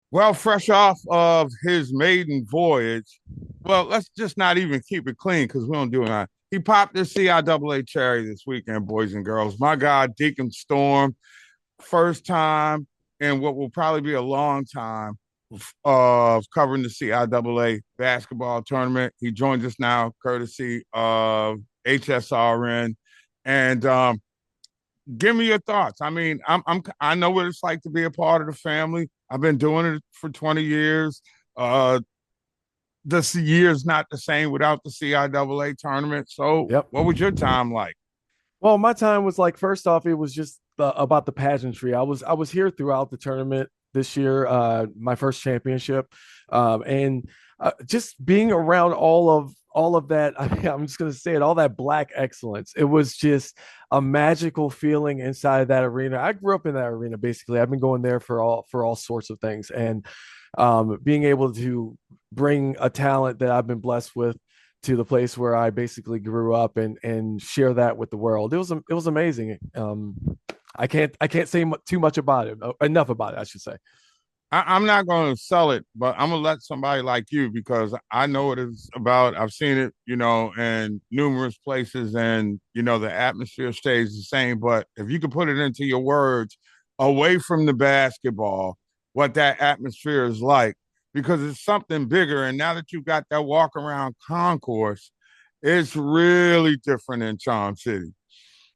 Well, fresh off of his maiden voyage, well, let's just not even keep it clean because we don't do it. He popped his CIAA cherry this weekend, boys and girls. My God, Deacon Storm, first time in what will probably be a long time of covering the CIAA basketball tournament. He joins us now, courtesy of Hsrn. And give me your thoughts. I mean, I know what it's like to be a part of the family. I've been doing it for 20 years. Uh, this year is not the same without the CIAA tournament. So, Yep. what was your time like? Well, my time was like first off, it was just about the pageantry. I was here throughout the tournament this year, my first championship, and just being around all of that. I mean, I'm just gonna say it, all that black excellence. It was just a magical feeling inside that arena. I grew up in that arena basically. I've been going there for all sorts of things, and being able to bring a talent that I've been blessed with to the place where I basically grew up and share that with the world. It was amazing. I can't say too much about it, enough about it, I should say. I'm not going to sell it, but I'm going to let somebody like you because I know what it's about. I've seen it, in numerous places, and the atmosphere stays the same. But if you could put it into your words, away from the basketball, what that atmosphere is like, because it's something bigger. And now that you've got that walk around concourse, it's really different in Charm City.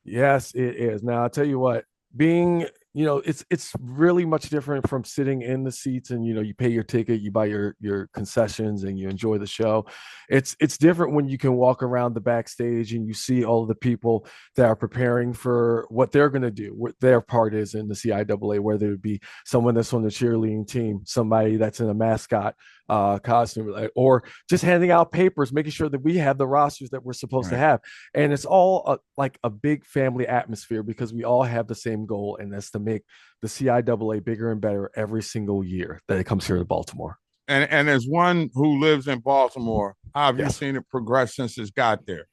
Yes, it is. Now I'll tell you what, being it's really much different from sitting in the seats and you pay your ticket, you buy your concessions and you enjoy the show. It's different when you can walk around the backstage and you see all of the people that are preparing for what they're going to do, what their part is in the CIAA, whether it be someone that's on the cheerleading team, somebody that's in a mascot costume, or just handing out papers, making sure that we have the rosters that we're supposed to Right. have. And it's all like a big family atmosphere because we all have the same goal, and that's to make the CIAA bigger and better every single year that it comes here to Baltimore. And as one who lives in Baltimore, how have you Yes. seen it progress since it's got there?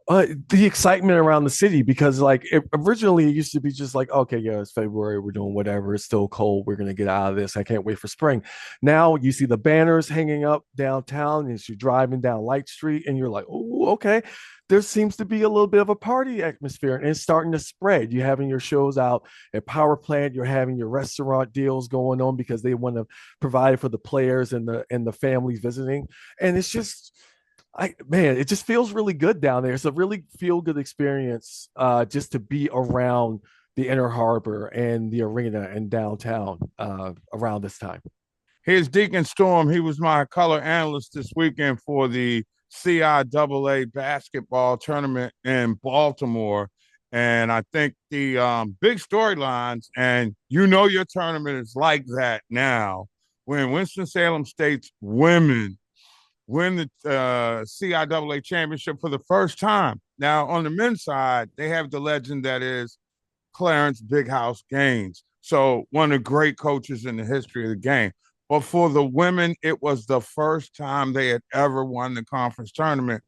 The excitement around the city, because like originally it used to be just like, okay, yeah, it's February, we're doing whatever, it's still cold, we're gonna get out of this, I can't wait for spring. Now you see the banners hanging up downtown as you're driving down Light Street and you're like, oh, okay, there seems to be a little bit of a party atmosphere and it's starting to spread. You're having your shows out at Power Plant, you're having your restaurant deals going on because they want to provide for the players and the families visiting. And it's just, man, it just feels really good down there. It's a really feel good experience, just to be around the Inner Harbor and the arena and downtown around this time. Here's Deacon Storm. He was my color analyst this weekend for the CIAA basketball tournament in Baltimore. And I think the big storylines, and your tournament is like that now, when Winston-Salem State's women win the CIAA championship for the first time. Now, on the men's side, they have the legend that is Clarence Big House Gaines. So, one of the great coaches in the history of the game. But for the women, it was the first time they had ever won the conference tournament.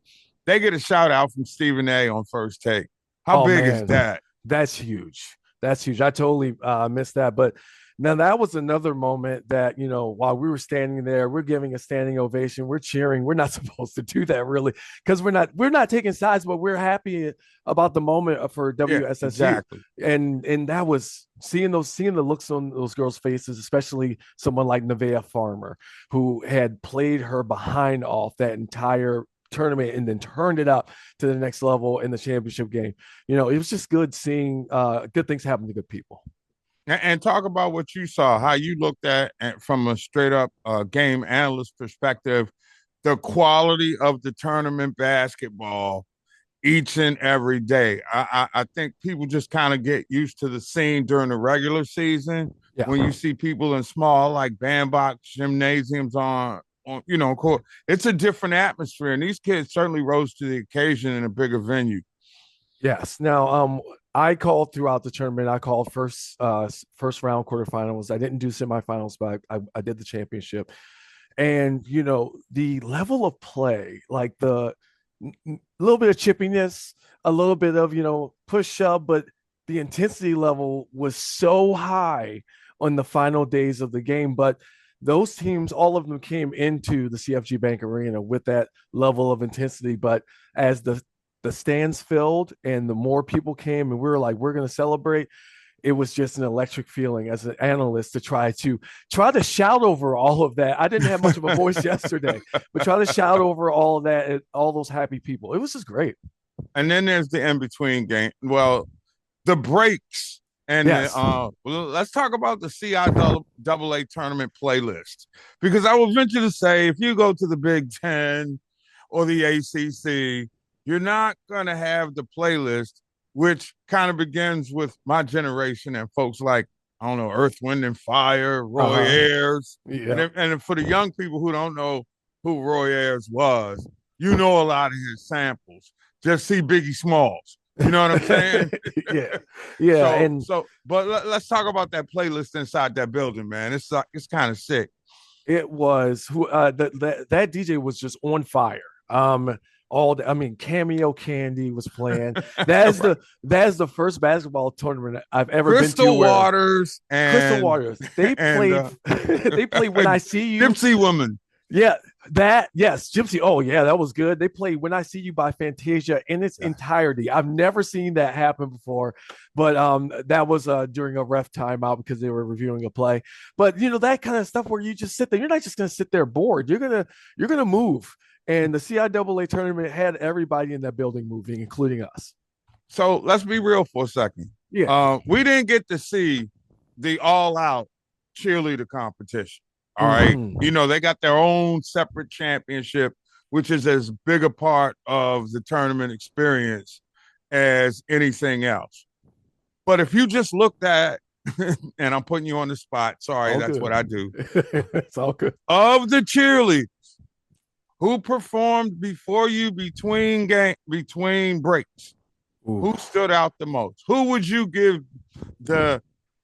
They get a shout out from Stephen A on First Take. How Oh big is man, that? that's huge. That's huge. I totally missed that. But now that was another moment that, while we were standing there, we're giving a standing ovation, we're cheering. We're not supposed to do that really, because we're not taking sides, but we're happy about the moment for Yeah, WSSU. exactly. And that was seeing the looks on those girls' faces, especially someone like Nevaeh Farmer, who had played her behind off that entire tournament and then turned it up to the next level in the championship game. It was just good seeing good things happen to good people. And talk about what you saw, how you looked at from a straight up game analyst perspective, the quality of the tournament basketball each and every day. I think people just kind of get used to the scene during the regular season Yeah. when you see people in small like bandbox gymnasiums on court. It's a different atmosphere, and these kids certainly rose to the occasion in a bigger venue. Yes. Now, I called throughout the tournament. I called first round quarterfinals. I didn't do semifinals, but I did the championship. And the level of play, like the little bit of chippiness, a little bit of push up, but the intensity level was so high on the final days of the game. But those teams, all of them came into the CFG Bank Arena with that level of intensity. But as the stands filled and the more people came, and we were like, we're going to celebrate. It was just an electric feeling as an analyst to try to shout over all of that. I didn't have much of a voice yesterday, but try to shout over all of that and all those happy people. It was just great. And then there's the in between game. Well, the breaks and Yes. let's talk about the CIAA tournament playlist, because I will venture to say if you go to the Big Ten or the ACC, you're not going to have the playlist, which kind of begins with my generation and folks like, I don't know, Earth, Wind, and Fire, Roy Uh-huh. Ayers. Yeah. And for the young people who don't know who Roy Ayers was, you know a lot of his samples. Just see Biggie Smalls. You know what I'm saying? Yeah. Yeah. And But let's talk about that playlist inside that building, man. It's kind of sick. it was who that DJ was just on fire. I mean, Cameo Candy was playing. That's Right. the first basketball tournament I've ever been to Crystal where Waters Crystal and Waters, they and played they played When I See You. Gypsy Woman. Yeah, yes, Gypsy. Oh yeah, that was good. They played When I See You by Fantasia in its Yeah. entirety. I've never seen that happen before, but that was during a ref timeout because they were reviewing a play. But that kind of stuff where you just sit there. You're not just going to sit there bored. You're gonna move. And the CIAA tournament had everybody in that building moving, including us. So let's be real for a second. Yeah. We didn't get to see the all-out cheerleader competition. All right. Mm-hmm. They got their own separate championship, which is as big a part of the tournament experience as anything else. But if you just looked at, and I'm putting you on the spot, sorry, All that's good. what I do. It's all good. Of the cheerleaders who performed before you between breaks, Ooh. who stood out the most? Who would you give the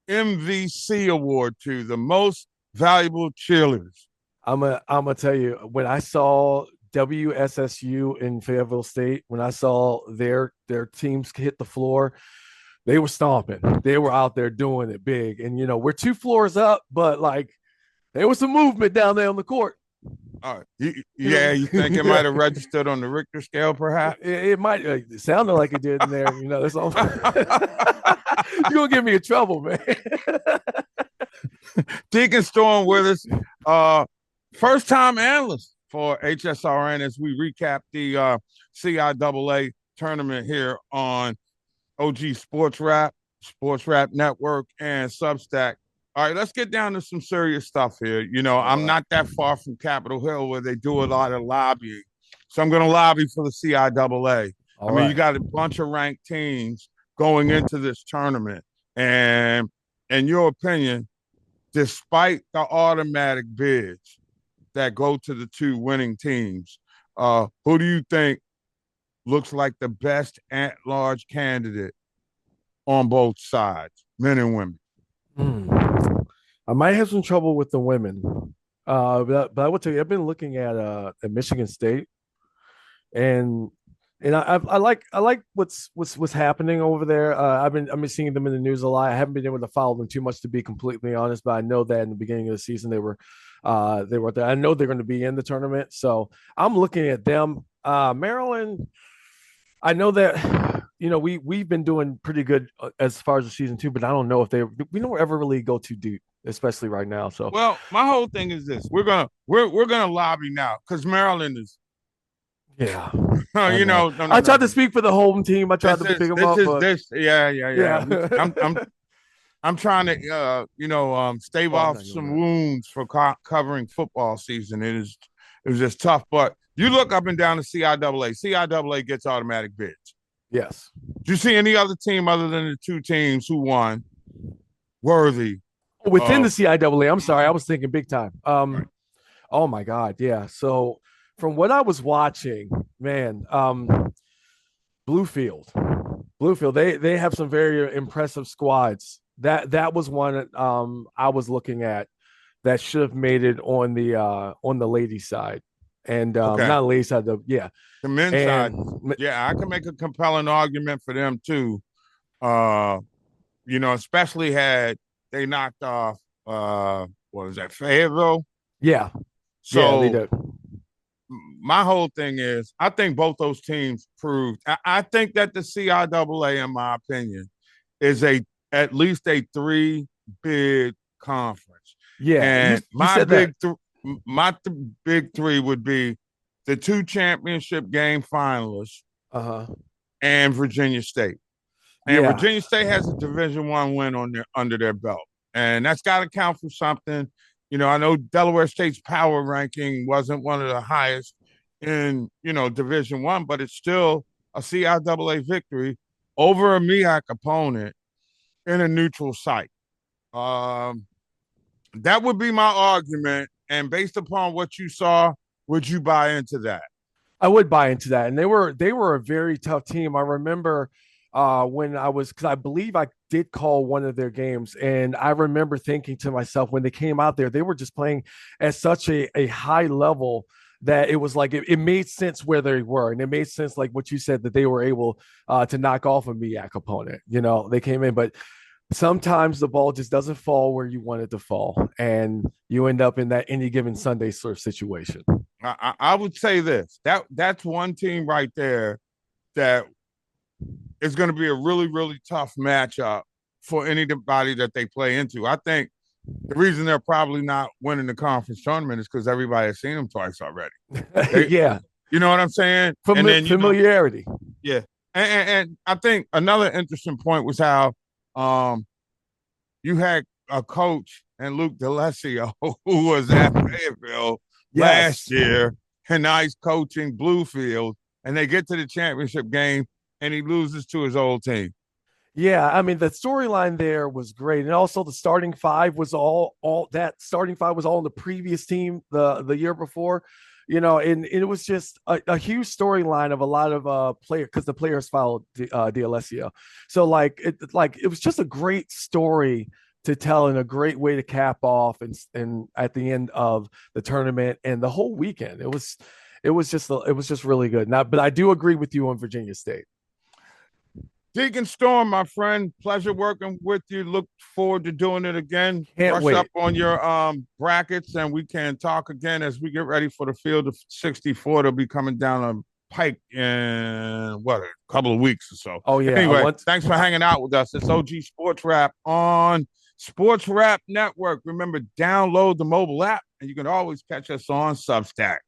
MVC award to, the most valuable cheerleaders? I'm gonna tell you, when I saw WSSU in Fayetteville State, when I saw their teams hit the floor, they were stomping. They were out there doing it big. And we're 2 floors up, but like there was some movement down there on the court. All right. You think it might have registered on the Richter scale, perhaps? It might. It sounded like it did in there. That's all. You're gonna get me in trouble, man. Deacon Storm with us, first time analyst for HSRN as we recap the CIAA tournament here on OG Sports Rap Network, and Substack. All right, let's get down to some serious stuff here. I'm not that far from Capitol Hill where they do a lot of lobbying. So I'm going to lobby for the CIAA. You got a bunch of ranked teams going into this tournament. And in your opinion, despite the automatic bids that go to the two winning teams, who do you think looks like the best at-large candidate on both sides, men and women? I might have some trouble with the women, but I will tell you, I've been looking at Michigan State, and I like what's happening over there. I've been seeing them in the news a lot. I haven't been able to follow them too much, to be completely honest, but I know that in the beginning of the season they were there. I know they're going to be in the tournament, so I'm looking at them. Maryland, I know that we've been doing pretty good as far as the season too, but I don't know if we don't ever really go too deep, especially right now. So, well, my whole thing is this: we're gonna lobby now because Maryland is. Yeah, no, I tried to speak for the home team. I tried to pick them up. Yeah. I'm trying to stave off some wounds for covering football season. It was just tough, but you look up and down the CIAA. CIAA gets automatic bids. Yes. Do you see any other team other than the two teams who won worthy within the CIAA? I'm sorry, I was thinking big time. Right. Oh my God, yeah. So from what I was watching, man, Bluefield, they have some very impressive squads. That was one I was looking at that should have made it on the ladies' side. And not ladies side, the men's side. Yeah, I can make a compelling argument for them too. Especially had they knocked off what was that, Fayetteville? Yeah, yeah, they So did. my whole thing is, I think both those teams proved. I think that the CIAA, in my opinion, is a at least a three bid conference, Yeah, and you said that. big three would be the two championship game finalists Uh-huh. and Virginia State. And Yeah. Virginia State has a Division I win on their under their belt, and that's got to count for something. I know Delaware State's power ranking wasn't one of the highest in Division I, but it's still a CIAA victory over a MEAC opponent in a neutral site. Um, that would be my argument. And based upon what you saw, would you buy into that? I would buy into that. And they were a very tough team. I remember when I was because I believe I did call one of their games, and I remember thinking to myself when they came out there, they were just playing at such a high level that it was like it made sense where they were, and it made sense like what you said that they were able to knock off a MEAC opponent. They came in, but sometimes the ball just doesn't fall where you want it to fall, and you end up in that any given Sunday sort of situation. I would say this that's one team right there that is going to be a really, really tough matchup for anybody that they play into. I think the reason they're probably not winning the conference tournament is because everybody has seen them twice already. They, Yeah, you know what I'm saying? And then familiarity. yeah. And I think another interesting point was how um, you had a coach and Luke D'Alessio who was at Fayetteville last Yes. year, and now he's coaching Bluefield, and they get to the championship game and he loses to his old team. Yeah, I mean the storyline there was great, and also the starting five was all that starting five was all in the previous team the year before, and it was just a huge storyline of a lot of players because the players followed D'Alessio, so it was just a great story to tell and a great way to cap off and at the end of the tournament and the whole weekend. It was just really good. Now, but I do agree with you on Virginia State. Deacon Storm, my friend, pleasure working with you. Look forward to doing it again. Can't Brush up wait. on your brackets, and we can talk again as we get ready for the field of 64. They'll be coming down a pike in what, a couple of weeks or so. Oh yeah, I Anyway, want. thanks for hanging out with us. It's OG Sports Wrap on Sports Wrap Network. Remember, download the mobile app, and you can always catch us on Substack.